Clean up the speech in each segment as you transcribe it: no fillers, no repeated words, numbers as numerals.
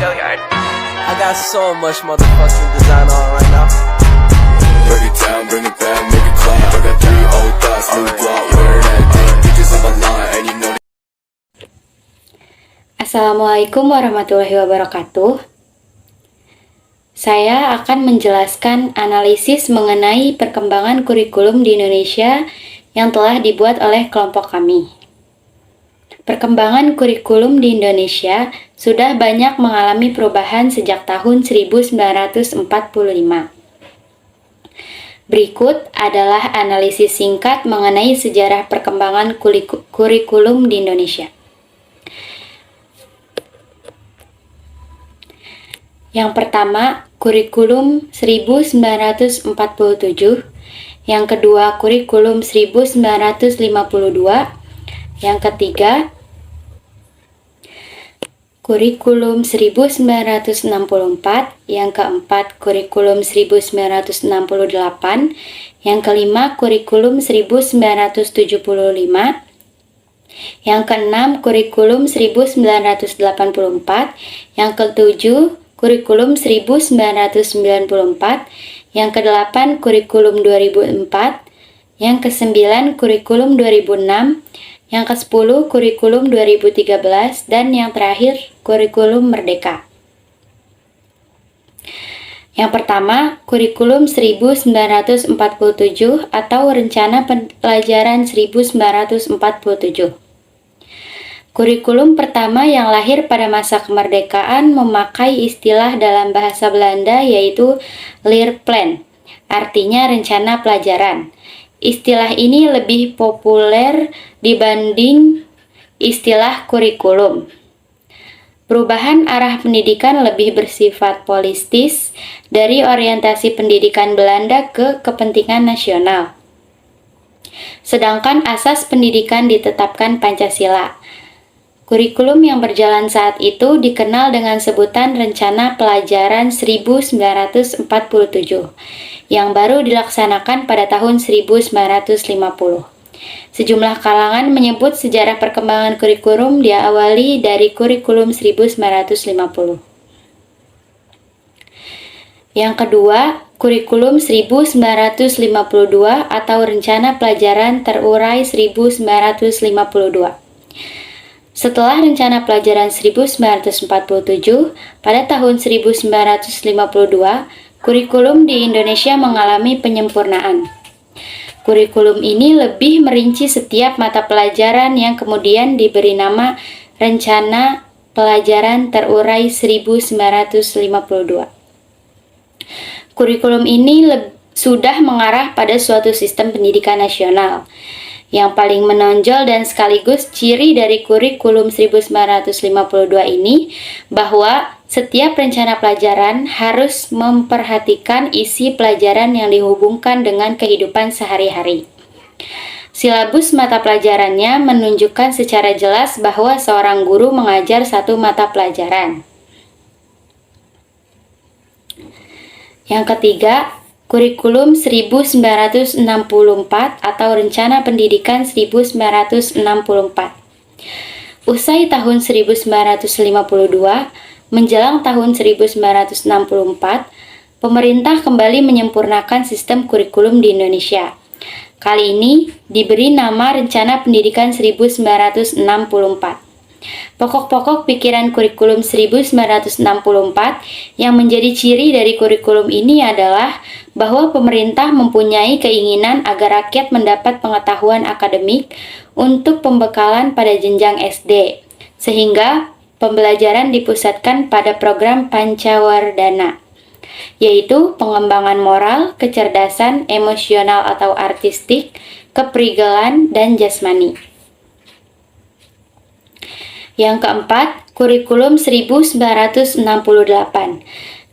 I got so much motherfucking design on right now. Break it down, bring it back, make it clap. I got 3 old thoughts, new block, wear that thing. Bitches on my line, and you know. Assalamualaikum warahmatullahi wabarakatuh. Saya akan menjelaskan analisis mengenai perkembangan kurikulum di Indonesia yang telah dibuat oleh kelompok kami. Perkembangan kurikulum di Indonesia sudah banyak mengalami perubahan sejak tahun 1945. Berikut adalah analisis singkat mengenai sejarah perkembangan kurikulum di Indonesia. Yang pertama, kurikulum 1947. Yang kedua, kurikulum 1952. Yang ketiga, kurikulum 1964. Yang keempat, kurikulum 1968. Yang kelima, kurikulum 1975. Yang keenam, kurikulum 1984. Yang ketujuh, kurikulum 1994, yang kedelapan kurikulum 2004, yang kesembilan kurikulum 2006, yang kesepuluh kurikulum 2013, dan yang terakhir kurikulum Merdeka. Yang pertama, kurikulum 1947 atau Rencana Pelajaran 1947. Kurikulum pertama yang lahir pada masa kemerdekaan memakai istilah dalam bahasa Belanda yaitu Leerplan, artinya rencana pelajaran. Istilah ini lebih populer dibanding istilah kurikulum. Perubahan arah pendidikan lebih bersifat politis dari orientasi pendidikan Belanda ke kepentingan nasional. Sedangkan asas pendidikan ditetapkan Pancasila. Kurikulum yang berjalan saat itu dikenal dengan sebutan Rencana Pelajaran 1947, yang baru dilaksanakan pada tahun 1950. Sejumlah kalangan menyebut sejarah perkembangan kurikulum diawali dari kurikulum 1950. Yang kedua, kurikulum 1952 atau Rencana Pelajaran Terurai 1952. Setelah Rencana Pelajaran 1947, pada tahun 1952, kurikulum di Indonesia mengalami penyempurnaan. Kurikulum ini lebih merinci setiap mata pelajaran yang kemudian diberi nama Rencana Pelajaran Terurai 1952. Kurikulum ini sudah mengarah pada suatu sistem pendidikan nasional. Yang paling menonjol dan sekaligus ciri dari kurikulum 1952 ini bahwa setiap rencana pelajaran harus memperhatikan isi pelajaran yang dihubungkan dengan kehidupan sehari-hari. Silabus mata pelajarannya menunjukkan secara jelas bahwa seorang guru mengajar satu mata pelajaran. Yang ketiga, kurikulum 1964 atau Rencana Pendidikan 1964. Usai tahun 1952, menjelang tahun 1964, pemerintah kembali menyempurnakan sistem kurikulum di Indonesia. Kali ini diberi nama Rencana Pendidikan 1964. Pokok-pokok pikiran kurikulum 1964 yang menjadi ciri dari kurikulum ini adalah bahwa pemerintah mempunyai keinginan agar rakyat mendapat pengetahuan akademik untuk pembekalan pada jenjang SD, sehingga pembelajaran dipusatkan pada program Pancawardhana, yaitu pengembangan moral, kecerdasan, emosional atau artistik, keprigelan, dan jasmani. Yang keempat, kurikulum 1968.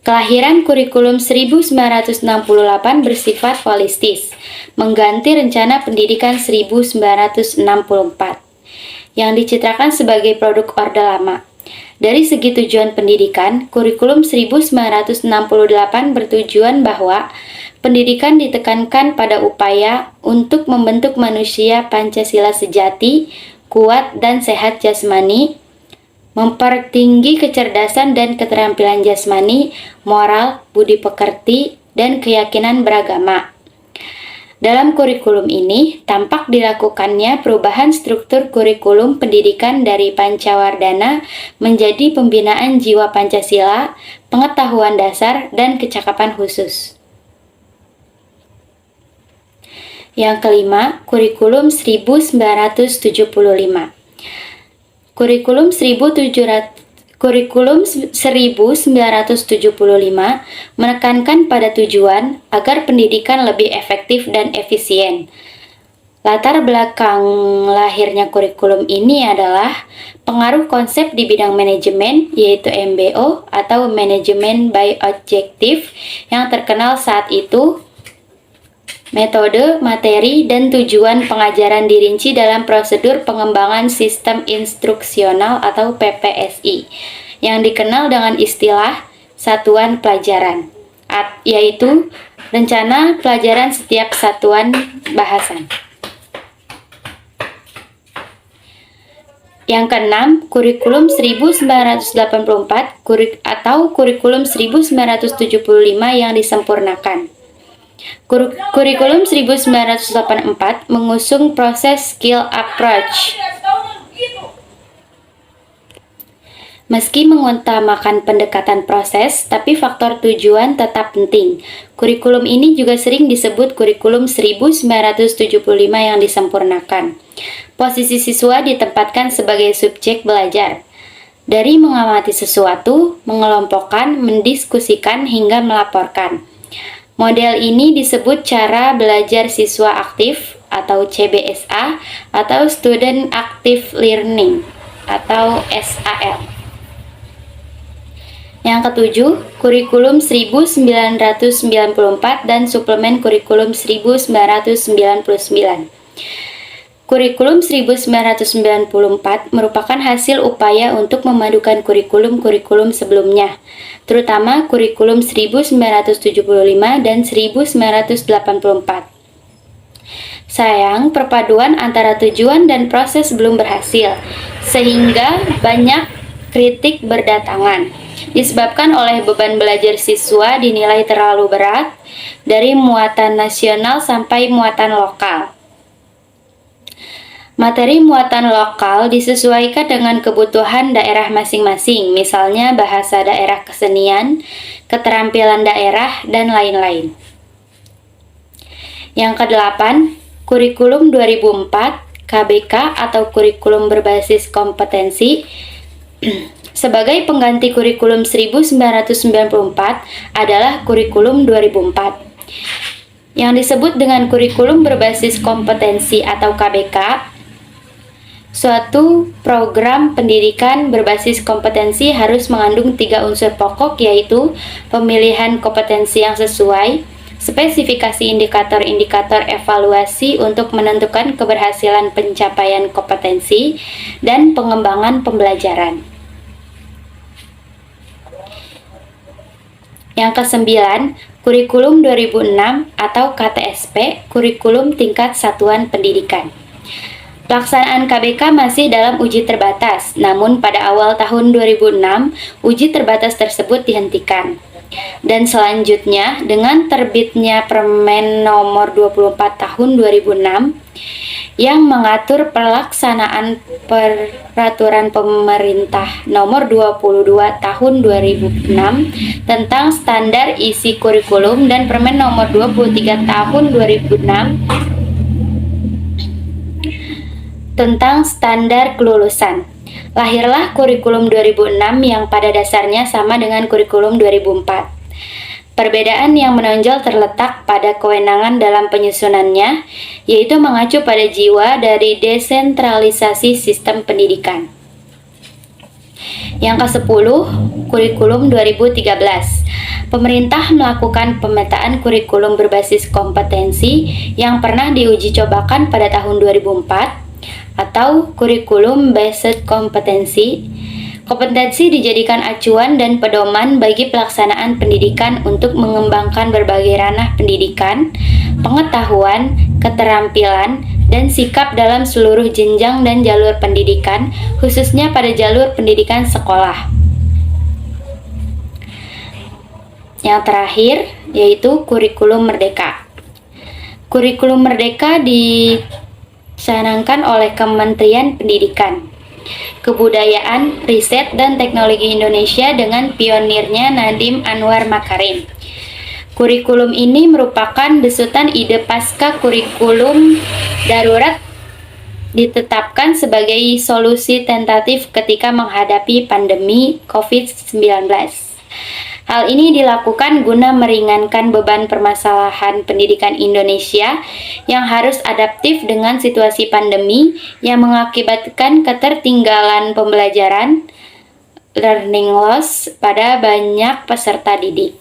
Kelahiran kurikulum 1968 bersifat holistis, mengganti Rencana Pendidikan 1964, yang dicitrakan sebagai produk Orde Lama. Dari segi tujuan pendidikan, kurikulum 1968 bertujuan bahwa pendidikan ditekankan pada upaya untuk membentuk manusia Pancasila sejati, kuat dan sehat jasmani, mempertinggi kecerdasan dan keterampilan jasmani, moral, budi pekerti, dan keyakinan beragama. Dalam kurikulum ini, tampak dilakukannya perubahan struktur kurikulum pendidikan dari Pancawardhana menjadi pembinaan jiwa Pancasila, pengetahuan dasar, dan kecakapan khusus. Yang kelima, kurikulum 1975. Kurikulum 1975 menekankan pada tujuan agar pendidikan lebih efektif dan efisien. Latar belakang lahirnya kurikulum ini adalah pengaruh konsep di bidang manajemen, yaitu MBO atau Management by Objective, yang terkenal saat itu. Metode, materi, dan tujuan pengajaran dirinci dalam prosedur pengembangan sistem instruksional atau PPSI, yang dikenal dengan istilah satuan pelajaran, yaitu rencana pelajaran setiap satuan bahasan. Yang keenam, kurikulum 1984 atau kurikulum 1975 yang disempurnakan. Kurikulum 1984 mengusung proses skill approach. Meski mengutamakan pendekatan proses, tapi faktor tujuan tetap penting. Kurikulum ini juga sering disebut kurikulum 1975 yang disempurnakan. Posisi siswa ditempatkan sebagai subjek belajar. Dari mengamati sesuatu, mengelompokkan, mendiskusikan, hingga melaporkan. Model ini disebut cara belajar siswa aktif atau CBSA atau Student Active Learning atau SAL. Yang ketujuh, kurikulum 1994 dan suplemen kurikulum 1999. Kurikulum 1994 merupakan hasil upaya untuk memadukan kurikulum-kurikulum sebelumnya, terutama kurikulum 1975 dan 1984. Sayang, perpaduan antara tujuan dan proses belum berhasil, sehingga banyak kritik berdatangan, disebabkan oleh beban belajar siswa dinilai terlalu berat, dari muatan nasional sampai muatan lokal. Materi muatan lokal disesuaikan dengan kebutuhan daerah masing-masing, misalnya bahasa daerah, kesenian, keterampilan daerah, dan lain-lain. Yang kedelapan, kurikulum 2004 KBK atau kurikulum berbasis kompetensi sebagai pengganti kurikulum 1994 adalah kurikulum 2004. Yang disebut dengan kurikulum berbasis kompetensi atau KBK, suatu program pendidikan berbasis kompetensi harus mengandung 3 unsur pokok, yaitu pemilihan kompetensi yang sesuai, spesifikasi indikator-indikator evaluasi untuk menentukan keberhasilan pencapaian kompetensi, dan pengembangan pembelajaran. Yang kesembilan, kurikulum 2006 atau KTSP, kurikulum tingkat satuan pendidikan. Pelaksanaan KBK masih dalam uji terbatas, namun pada awal tahun 2006, uji terbatas tersebut dihentikan. Dan selanjutnya, dengan terbitnya Permen Nomor 24 Tahun 2006 yang mengatur pelaksanaan Peraturan Pemerintah Nomor 22 Tahun 2006 tentang standar isi kurikulum dan Permen Nomor 23 Tahun 2006 tentang standar kelulusan. Lahirlah kurikulum 2006 yang pada dasarnya sama dengan kurikulum 2004. Perbedaan yang menonjol terletak pada kewenangan dalam penyusunannya, yaitu mengacu pada jiwa dari desentralisasi sistem pendidikan. Yang ke-10, kurikulum 2013. Pemerintah melakukan pemetaan kurikulum berbasis kompetensi yang pernah diuji cobakan pada tahun 2004 atau kurikulum based kompetensi. Kompetensi dijadikan acuan dan pedoman bagi pelaksanaan pendidikan untuk mengembangkan berbagai ranah pendidikan, pengetahuan, keterampilan, dan sikap dalam seluruh jenjang dan jalur pendidikan, khususnya pada jalur pendidikan sekolah. Yang terakhir yaitu kurikulum merdeka. Kurikulum merdeka dicanangkan oleh Kementerian Pendidikan, Kebudayaan, Riset, dan Teknologi Indonesia dengan pionirnya Nadiem Anwar Makarim. Kurikulum ini merupakan besutan ide pasca kurikulum darurat ditetapkan sebagai solusi tentatif ketika menghadapi pandemi COVID-19. Hal ini dilakukan guna meringankan beban permasalahan pendidikan Indonesia yang harus adaptif dengan situasi pandemi yang mengakibatkan ketertinggalan pembelajaran, learning loss, pada banyak peserta didik.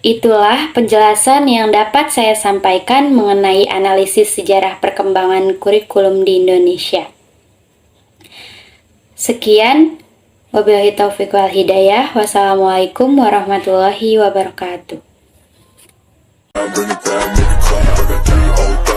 Itulah penjelasan yang dapat saya sampaikan mengenai analisis sejarah perkembangan kurikulum di Indonesia. Sekian. Wabillahi taufiq wal hidayah. Wassalamualaikum warahmatullahi wabarakatuh. Bring it back, make it clap. I got 3 old